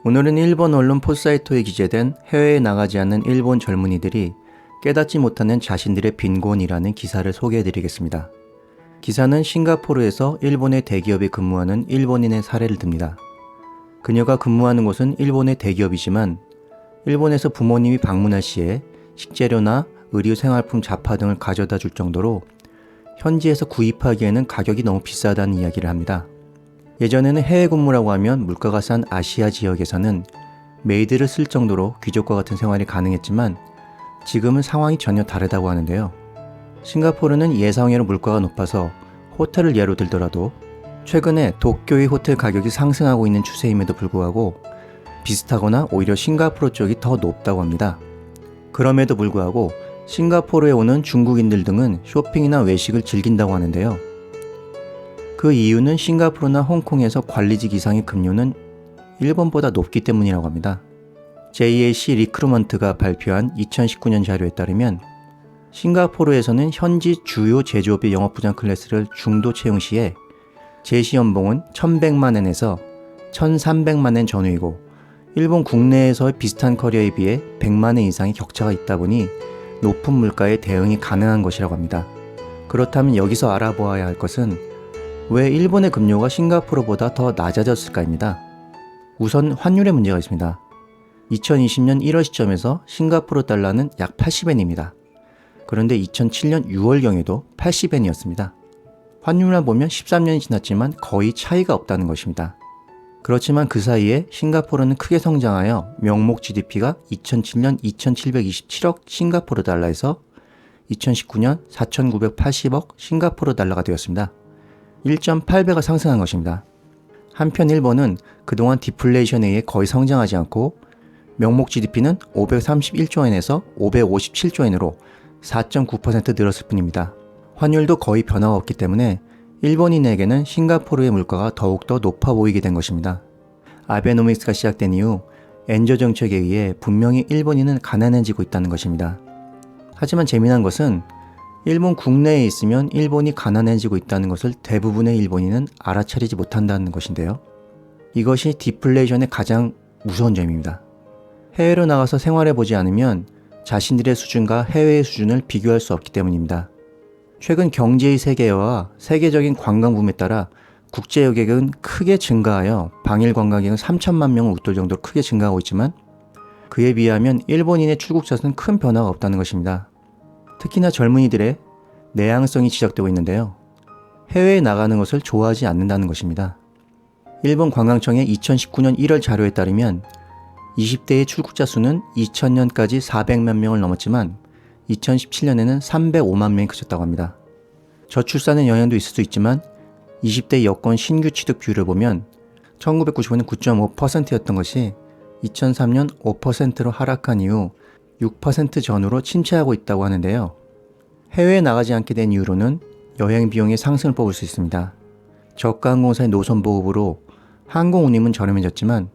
오늘은 일본 언론 포사이토에 기재된 해외에 나가지 않는 일본 젊은이들이 깨닫지 못하는 자신들의 빈곤이라는 기사를 소개해드리겠습니다. 기사는 싱가포르에서 일본의 대기업에 근무하는 일본인의 사례를 듭니다. 그녀가 근무하는 곳은 일본의 대기업이지만 일본에서 부모님이 방문할 시에 식재료나 의류 생활품 잡화 등을 가져다 줄 정도로 현지에서 구입하기에는 가격이 너무 비싸다는 이야기를 합니다. 예전에는 해외 근무라고 하면 물가가 싼 아시아 지역에서는 메이드를 쓸 정도로 귀족과 같은 생활이 가능했지만 지금은 상황이 전혀 다르다고 하는데요. 싱가포르는 예상외로 물가가 높아서 호텔을 예로 들더라도 최근에 도쿄의 호텔 가격이 상승하고 있는 추세임에도 불구하고 비슷하거나 오히려 싱가포르 쪽이 더 높다고 합니다. 그럼에도 불구하고 싱가포르에 오는 중국인들 등은 쇼핑이나 외식을 즐긴다고 하는데요. 그 이유는 싱가포르나 홍콩에서 관리직 이상의 급료는 일본보다 높기 때문이라고 합니다. JAC 리크루먼트가 발표한 2019년 자료에 따르면 싱가포르에서는 현지 주요 제조업의 영업부장 클래스를 중도 채용 시에 제시 연봉은 1100만엔에서 1300만엔 전후이고 일본 국내에서의 비슷한 커리어에 비해 100만엔 이상의 격차가 있다 보니 높은 물가에 대응이 가능한 것이라고 합니다. 그렇다면 여기서 알아보아야 할 것은 왜 일본의 급료가 싱가포르보다 더 낮아졌을까입니다. 우선 환율의 문제가 있습니다. 2020년 1월 시점에서 싱가포르 달러는 약 80엔입니다. 그런데 2007년 6월경에도 80엔이었습니다. 환율만 보면 13년이 지났지만 거의 차이가 없다는 것입니다. 그렇지만 그 사이에 싱가포르는 크게 성장하여 명목 GDP가 2007년 2727억 싱가포르 달러에서 2019년 4980억 싱가포르 달러가 되었습니다. 1.8배가 상승한 것입니다. 한편 일본은 그동안 디플레이션에 의해 거의 성장하지 않고 명목 GDP는 531조엔에서 557조엔으로 4.9% 늘었을 뿐입니다. 환율도 거의 변화가 없기 때문에 일본인에게는 싱가포르의 물가가 더욱더 높아 보이게 된 것입니다. 아베노믹스가 시작된 이후 엔저 정책에 의해 분명히 일본인은 가난해지고 있다는 것입니다. 하지만 재미난 것은 일본 국내에 있으면 일본이 가난해지고 있다는 것을 대부분의 일본인은 알아차리지 못한다는 것인데요. 이것이 디플레이션의 가장 무서운 점입니다. 해외로 나가서 생활해보지 않으면 자신들의 수준과 해외의 수준을 비교할 수 없기 때문입니다. 최근 경제의 세계화와 세계적인 관광 붐에 따라 국제 여객은 크게 증가하여 방일 관광객은 3천만 명을 웃돌 정도로 크게 증가하고 있지만 그에 비하면 일본인의 출국자 수는 큰 변화가 없다는 것입니다. 특히나 젊은이들의 내향성이 지적되고 있는데요. 해외에 나가는 것을 좋아하지 않는다는 것입니다. 일본 관광청의 2019년 1월 자료에 따르면 20대의 출국자 수는 2000년까지 400만 명을 넘었지만 2017년에는 305만 명이 그쳤다고 합니다. 저출산의 영향도 있을 수 있지만 20대 여권 신규 취득 비율을 보면 1995년 9.5%였던 것이 2003년 5%로 하락한 이후 6% 전후로 침체하고 있다고 하는데요. 해외에 나가지 않게 된 이유로는 여행 비용의 상승을 뽑을 수 있습니다. 저가 항공사의 노선 보급으로 항공 운임은 저렴해졌지만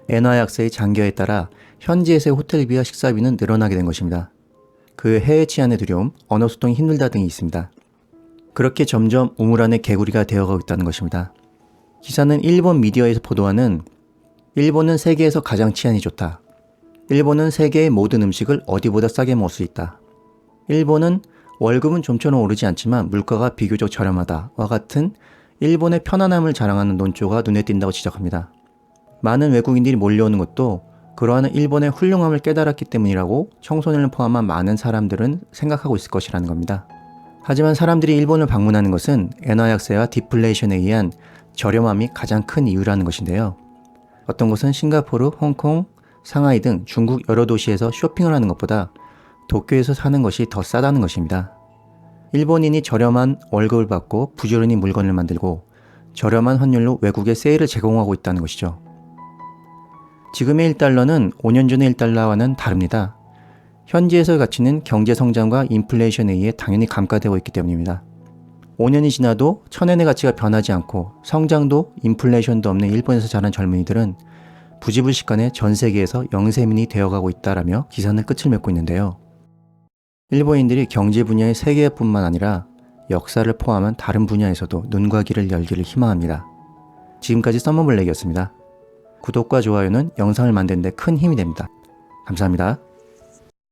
엔화 약세의 장기화에 따라 현지에서의 호텔비와 식사비는 늘어나게 된 것입니다. 그 해외 치안의 두려움, 언어 소통이 힘들다 등이 있습니다. 그렇게 점점 우물 안의 개구리가 되어가고 있다는 것입니다. 기사는 일본 미디어에서 보도하는 일본은 세계에서 가장 치안이 좋다. 일본은 세계의 모든 음식을 어디보다 싸게 먹을 수 있다. 일본은 월급은 좀처럼 오르지 않지만 물가가 비교적 저렴하다와 같은 일본의 편안함을 자랑하는 논조가 눈에 띈다고 지적합니다. 많은 외국인들이 몰려오는 것도 그러한 일본의 훌륭함을 깨달았기 때문이라고 청소년을 포함한 많은 사람들은 생각하고 있을 것이라는 겁니다. 하지만 사람들이 일본을 방문하는 것은 엔화 약세와 디플레이션에 의한 저렴함이 가장 큰 이유라는 것인데요. 어떤 곳은 싱가포르, 홍콩, 상하이 등 중국 여러 도시에서 쇼핑을 하는 것보다 도쿄에서 사는 것이 더 싸다는 것입니다. 일본인이 저렴한 월급을 받고 부지런히 물건을 만들고 저렴한 환율로 외국에 세일을 제공하고 있다는 것이죠. 지금의 1달러는 5년 전의 1달러와는 다릅니다. 현지에서의 가치는 경제 성장과 인플레이션에 의해 당연히 감가되고 있기 때문입니다. 5년이 지나도 1000엔의 가치가 변하지 않고 성장도 인플레이션도 없는 일본에서 자란 젊은이들은 부지불식간에 전 세계에서 영세민이 되어가고 있다라며 기사는 끝을 맺고 있는데요. 일본인들이 경제 분야의 세계뿐만 아니라 역사를 포함한 다른 분야에서도 눈과 귀를 열기를 희망합니다. 지금까지 썸머블랙이었습니다. 구독과 좋아요는 영상을 만드는 데 큰 힘이 됩니다. 감사합니다.